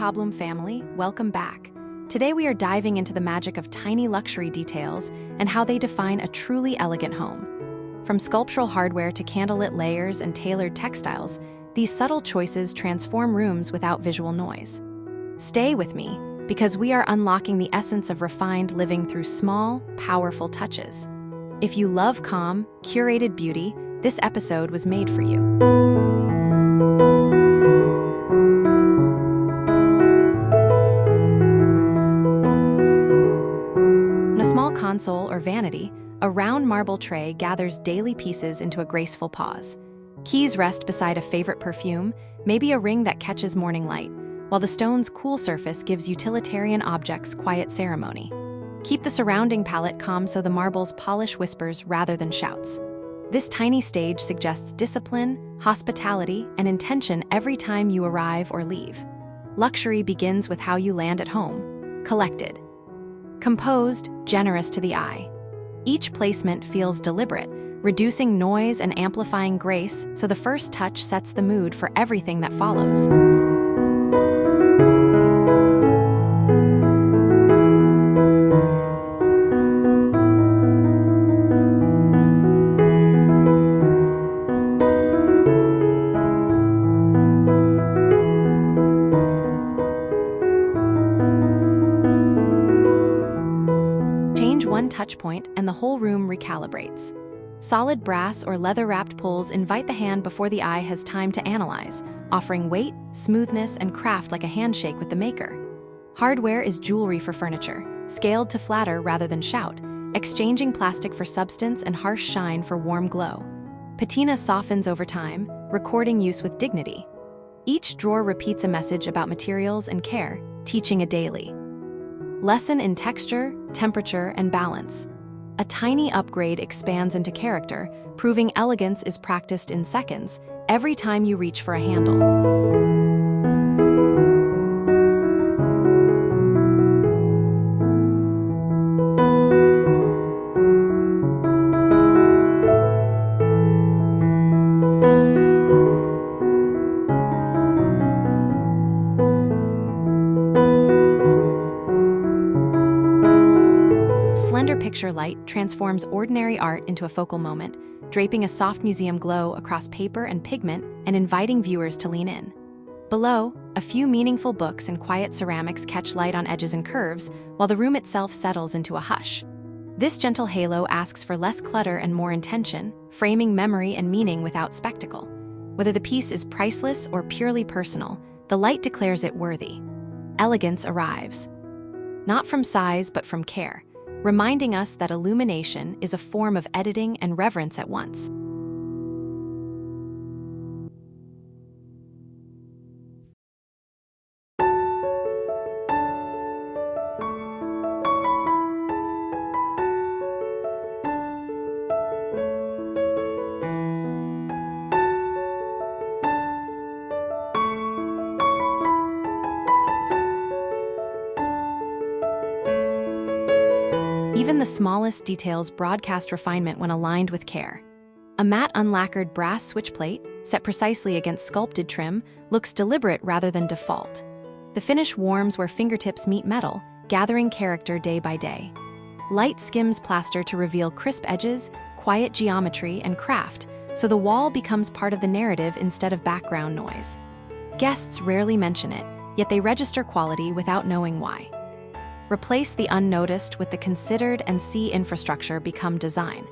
Tableau family, welcome back. Today we are diving into the magic of tiny luxury details and how they define a truly elegant home. From sculptural hardware to candlelit layers and tailored textiles, these subtle choices transform rooms without visual noise. Stay with me, because we are unlocking the essence of refined living through small, powerful touches. If you love calm, curated beauty, this episode was made for you. In a small console or vanity, a round marble tray gathers daily pieces into a graceful pause. Keys rest beside a favorite perfume, maybe a ring that catches morning light, while the stone's cool surface gives utilitarian objects quiet ceremony. Keep the surrounding palette calm so the marble's polish whispers rather than shouts. This tiny stage suggests discipline, hospitality, and intention every time you arrive or leave. Luxury begins with how you land at home. Collected. Composed, generous to the eye. Each placement feels deliberate, reducing noise and amplifying grace, so the first touch sets the mood for everything that follows. Change one touch point and the whole room recalibrates. Solid brass or leather-wrapped pulls invite the hand before the eye has time to analyze, offering weight, smoothness, and craft like a handshake with the maker. Hardware is jewelry for furniture, scaled to flatter rather than shout, exchanging plastic for substance and harsh shine for warm glow. Patina softens over time, recording use with dignity. Each drawer repeats a message about materials and care, teaching a daily lesson in texture, temperature, and balance. A tiny upgrade expands into character, proving elegance is practiced in seconds every time you reach for a handle. Slender picture light transforms ordinary art into a focal moment, draping a soft museum glow across paper and pigment and inviting viewers to lean in. Below, a few meaningful books and quiet ceramics catch light on edges and curves, while the room itself settles into a hush. This gentle halo asks for less clutter and more intention, framing memory and meaning without spectacle. Whether the piece is priceless or purely personal, the light declares it worthy. Elegance arrives. Not from size, but from care, reminding us that illumination is a form of editing and reverence at once. Even the smallest details broadcast refinement when aligned with care. A matte unlacquered brass switch plate, set precisely against sculpted trim, looks deliberate rather than default. The finish warms where fingertips meet metal, gathering character day by day. Light skims plaster to reveal crisp edges, quiet geometry, and craft, so the wall becomes part of the narrative instead of background noise. Guests rarely mention it, yet they register quality without knowing why. Replace the unnoticed with the considered and see infrastructure become design.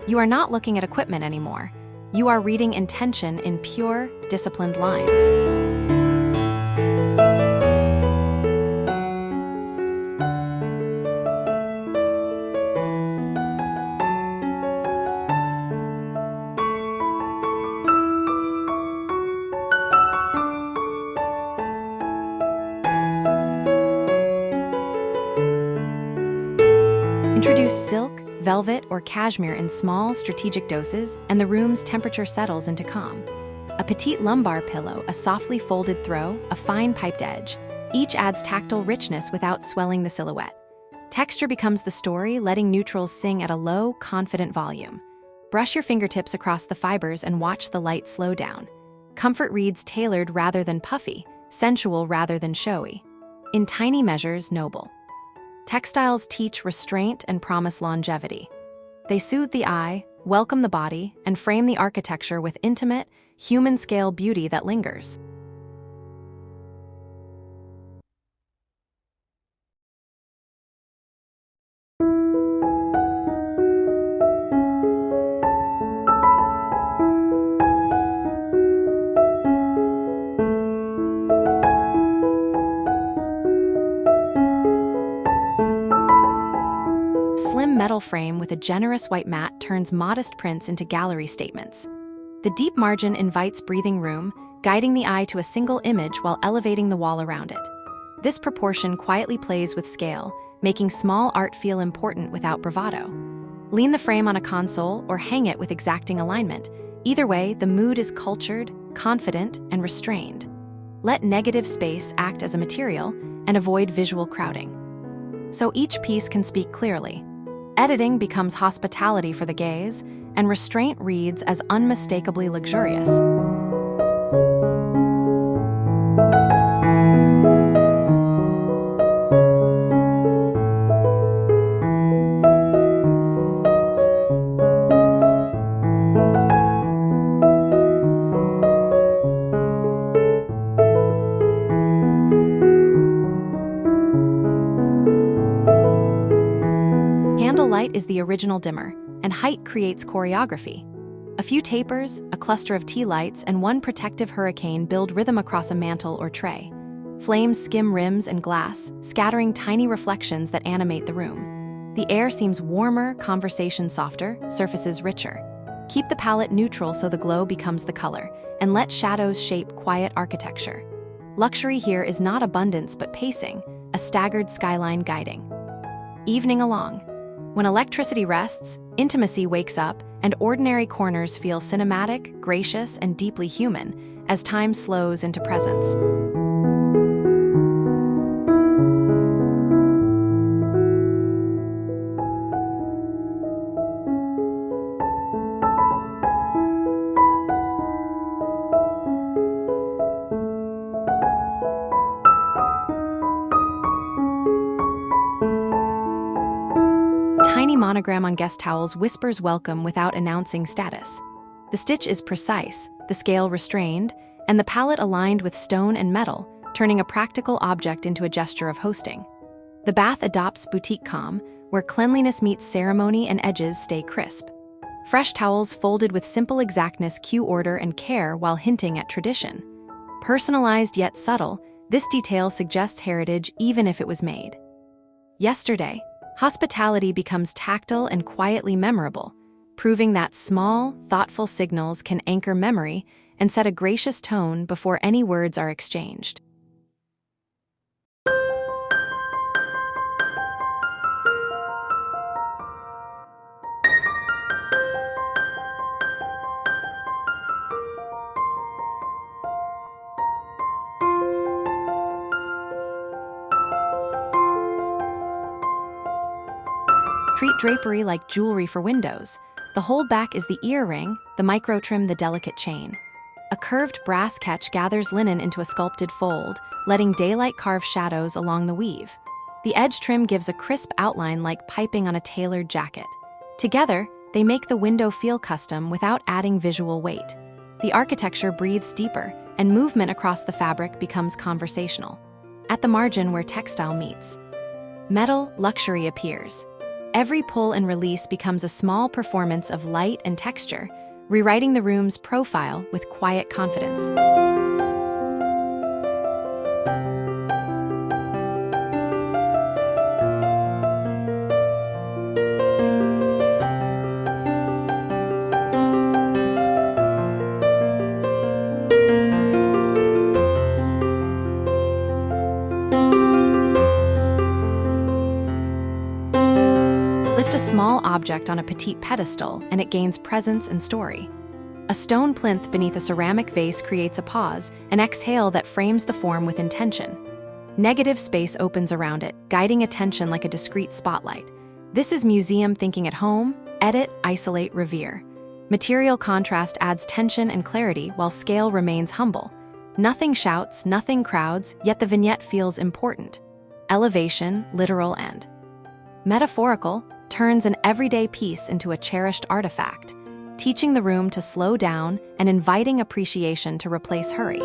You are not looking at equipment anymore. You are reading intention in pure, disciplined lines. Introduce silk, velvet, or cashmere in small, strategic doses, and the room's temperature settles into calm. A petite lumbar pillow, a softly folded throw, a fine piped edge. Each adds tactile richness without swelling the silhouette. Texture becomes the story, letting neutrals sing at a low, confident volume. Brush your fingertips across the fibers and watch the light slow down. Comfort reads tailored rather than puffy, sensual rather than showy. In tiny measures, noble. Textiles teach restraint and promise longevity. They soothe the eye, welcome the body, and frame the architecture with intimate, human-scale beauty that lingers. Slim metal frame with a generous white mat turns modest prints into gallery statements. The deep margin invites breathing room, guiding the eye to a single image while elevating the wall around it. This proportion quietly plays with scale, making small art feel important without bravado. Lean the frame on a console or hang it with exacting alignment. Either way, the mood is cultured, confident, and restrained. Let negative space act as a material and avoid visual crowding. So each piece can speak clearly. Editing becomes hospitality for the gaze, and restraint reads as unmistakably luxurious. Candlelight is the original dimmer, and height creates choreography. A few tapers, a cluster of tea lights, and one protective hurricane build rhythm across a mantel or tray. Flames skim rims and glass, scattering tiny reflections that animate the room. The air seems warmer, conversation softer, surfaces richer. Keep the palette neutral so the glow becomes the color, and let shadows shape quiet architecture. Luxury here is not abundance but pacing, a staggered skyline guiding. Evening along. When electricity rests, intimacy wakes up, and ordinary corners feel cinematic, gracious, and deeply human as time slows into presence. Tiny monogram on guest towels whispers welcome without announcing status. The stitch is precise, the scale restrained, and the palette aligned with stone and metal, turning a practical object into a gesture of hosting. The bath adopts boutique calm, where cleanliness meets ceremony and edges stay crisp. Fresh towels folded with simple exactness cue order and care while hinting at tradition. Personalized yet subtle, this detail suggests heritage even if it was made yesterday. Hospitality becomes tactile and quietly memorable, proving that small, thoughtful signals can anchor memory and set a gracious tone before any words are exchanged. Treat drapery like jewelry for windows. The holdback is the earring, the micro trim the delicate chain. A curved brass catch gathers linen into a sculpted fold, letting daylight carve shadows along the weave. The edge trim gives a crisp outline like piping on a tailored jacket. Together, they make the window feel custom without adding visual weight. The architecture breathes deeper, and movement across the fabric becomes conversational. At the margin where textile meets, metal luxury appears. Every pull and release becomes a small performance of light and texture, rewriting the room's profile with quiet confidence. Lift a small object on a petite pedestal, and it gains presence and story. A stone plinth beneath a ceramic vase creates a pause, an exhale that frames the form with intention. Negative space opens around it, guiding attention like a discreet spotlight. This is museum thinking at home: edit, isolate, revere. Material contrast adds tension and clarity while scale remains humble. Nothing shouts, nothing crowds, yet the vignette feels important. Elevation, literal and metaphorical, turns an everyday piece into a cherished artifact, teaching the room to slow down and inviting appreciation to replace hurry.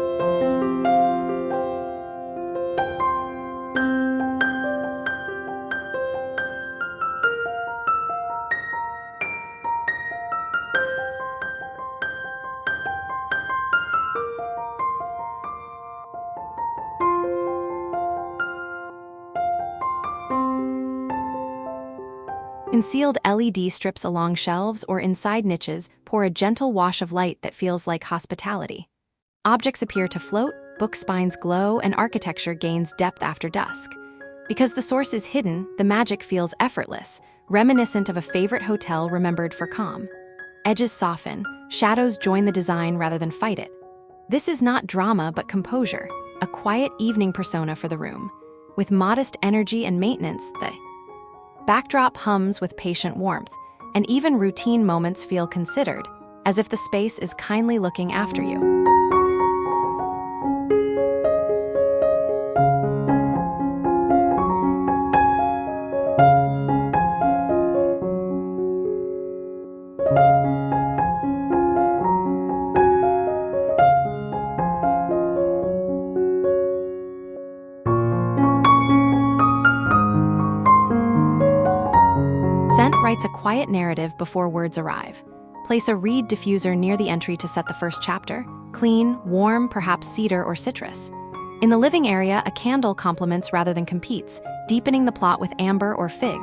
Concealed LED strips along shelves or inside niches pour a gentle wash of light that feels like hospitality. Objects appear to float, book spines glow, and architecture gains depth after dusk. Because the source is hidden, the magic feels effortless, reminiscent of a favorite hotel remembered for calm. Edges soften, shadows join the design rather than fight it. This is not drama but composure, a quiet evening persona for the room. With modest energy and maintenance, the backdrop hums with patient warmth, and even routine moments feel considered, as if the space is kindly looking after you. Scent writes a quiet narrative before words arrive. Place a reed diffuser near the entry to set the first chapter, clean, warm, perhaps cedar or citrus. In the living area, a candle complements rather than competes, deepening the plot with amber or fig.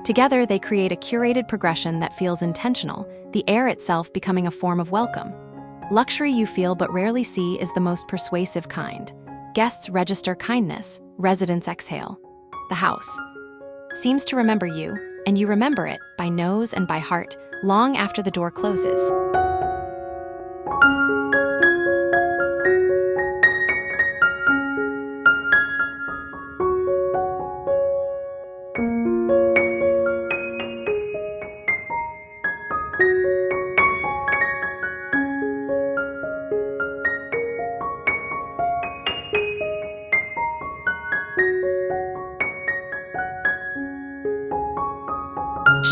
Together, they create a curated progression that feels intentional, the air itself becoming a form of welcome. Luxury you feel but rarely see is the most persuasive kind. Guests register kindness, residents exhale. The house seems to remember you, and you remember it by nose and by heart long after the door closes.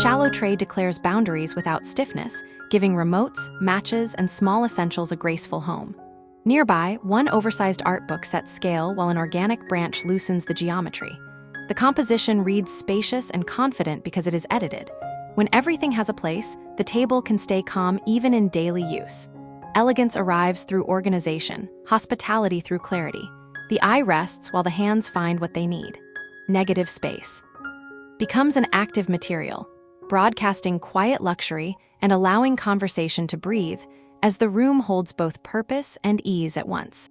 Shallow tray declares boundaries without stiffness, giving remotes, matches, and small essentials a graceful home. Nearby, one oversized art book sets scale while an organic branch loosens the geometry. The composition reads spacious and confident because it is edited. When everything has a place, the table can stay calm even in daily use. Elegance arrives through organization, hospitality through clarity. The eye rests while the hands find what they need. Negative space becomes an active material, broadcasting quiet luxury and allowing conversation to breathe as the room holds both purpose and ease at once.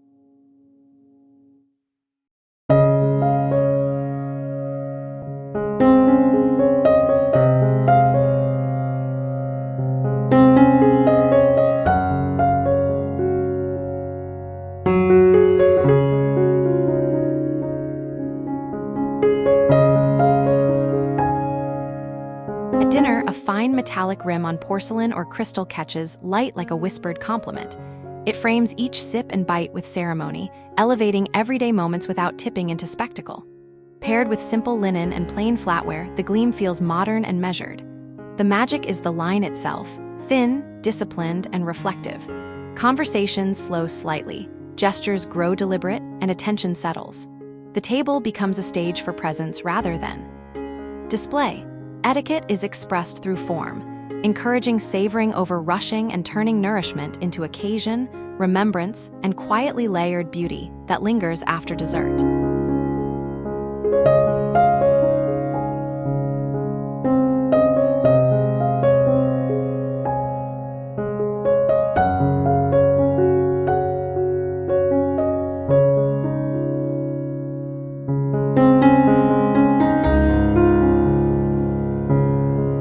At dinner, a fine metallic rim on porcelain or crystal catches light like a whispered compliment. It frames each sip and bite with ceremony, elevating everyday moments without tipping into spectacle. Paired with simple linen and plain flatware, the gleam feels modern and measured. The magic is the line itself, thin, disciplined, and reflective. Conversations slow slightly, gestures grow deliberate, and attention settles. The table becomes a stage for presence rather than display. Etiquette is expressed through form, encouraging savoring over rushing and turning nourishment into occasion, remembrance, and quietly layered beauty that lingers after dessert.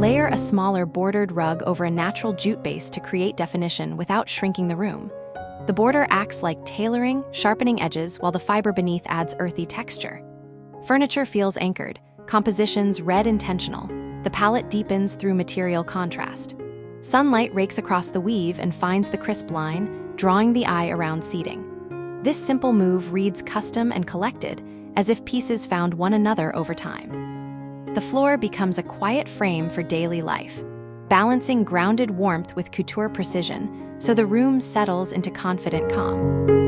Layer a smaller bordered rug over a natural jute base to create definition without shrinking the room. The border acts like tailoring, sharpening edges while the fiber beneath adds earthy texture. Furniture feels anchored, compositions read intentional. The palette deepens through material contrast. Sunlight rakes across the weave and finds the crisp line, drawing the eye around seating. This simple move reads custom and collected, as if pieces found one another over time. The floor becomes a quiet frame for daily life, balancing grounded warmth with couture precision, so the room settles into confident calm.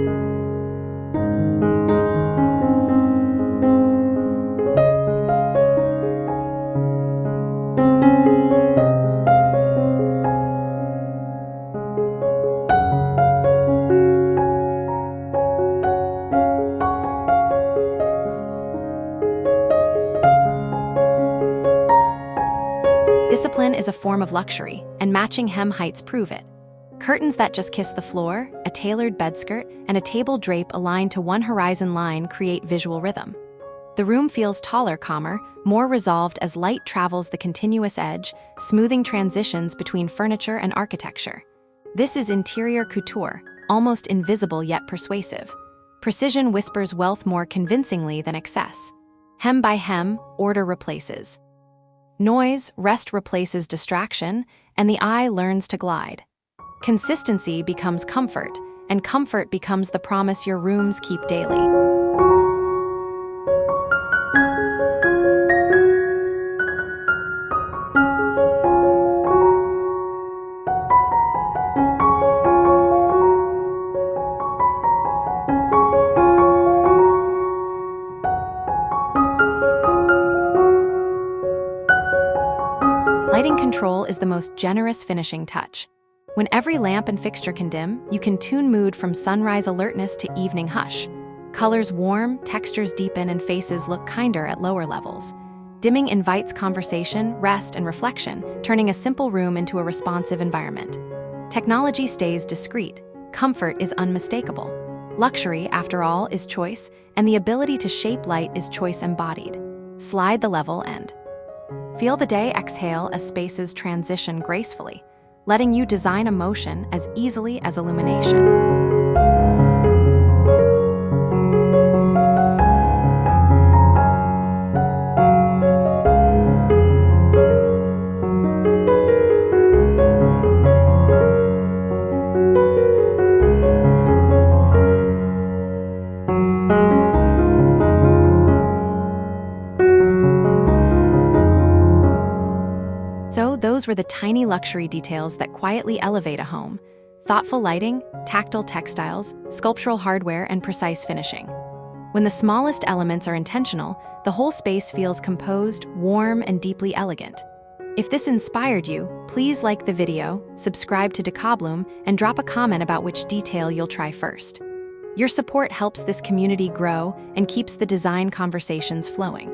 Discipline is a form of luxury, and matching hem heights prove it. Curtains that just kiss the floor, a tailored bedskirt, and a table drape aligned to one horizon line create visual rhythm. The room feels taller, calmer, more resolved as light travels the continuous edge, smoothing transitions between furniture and architecture. This is interior couture, almost invisible yet persuasive. Precision whispers wealth more convincingly than excess. Hem by hem, order replaces. Noise, rest replaces distraction, and the eye learns to glide. Consistency becomes comfort, and comfort becomes the promise your rooms keep daily. Lighting control is the most generous finishing touch. When every lamp and fixture can dim, you can tune mood from sunrise alertness to evening hush. Colors warm, textures deepen, and faces look kinder at lower levels. Dimming invites conversation, rest, and reflection, turning a simple room into a responsive environment. Technology stays discreet. Comfort is unmistakable. Luxury, after all, is choice, and the ability to shape light is choice embodied. Slide the level and feel the day exhale as spaces transition gracefully, letting you design emotion as easily as illumination. So those were the tiny luxury details that quietly elevate a home. Thoughtful lighting, tactile textiles, sculptural hardware, and precise finishing. When the smallest elements are intentional, the whole space feels composed, warm, and deeply elegant. If this inspired you, please like the video, subscribe to Decor, and drop a comment about which detail you'll try first. Your support helps this community grow and keeps the design conversations flowing.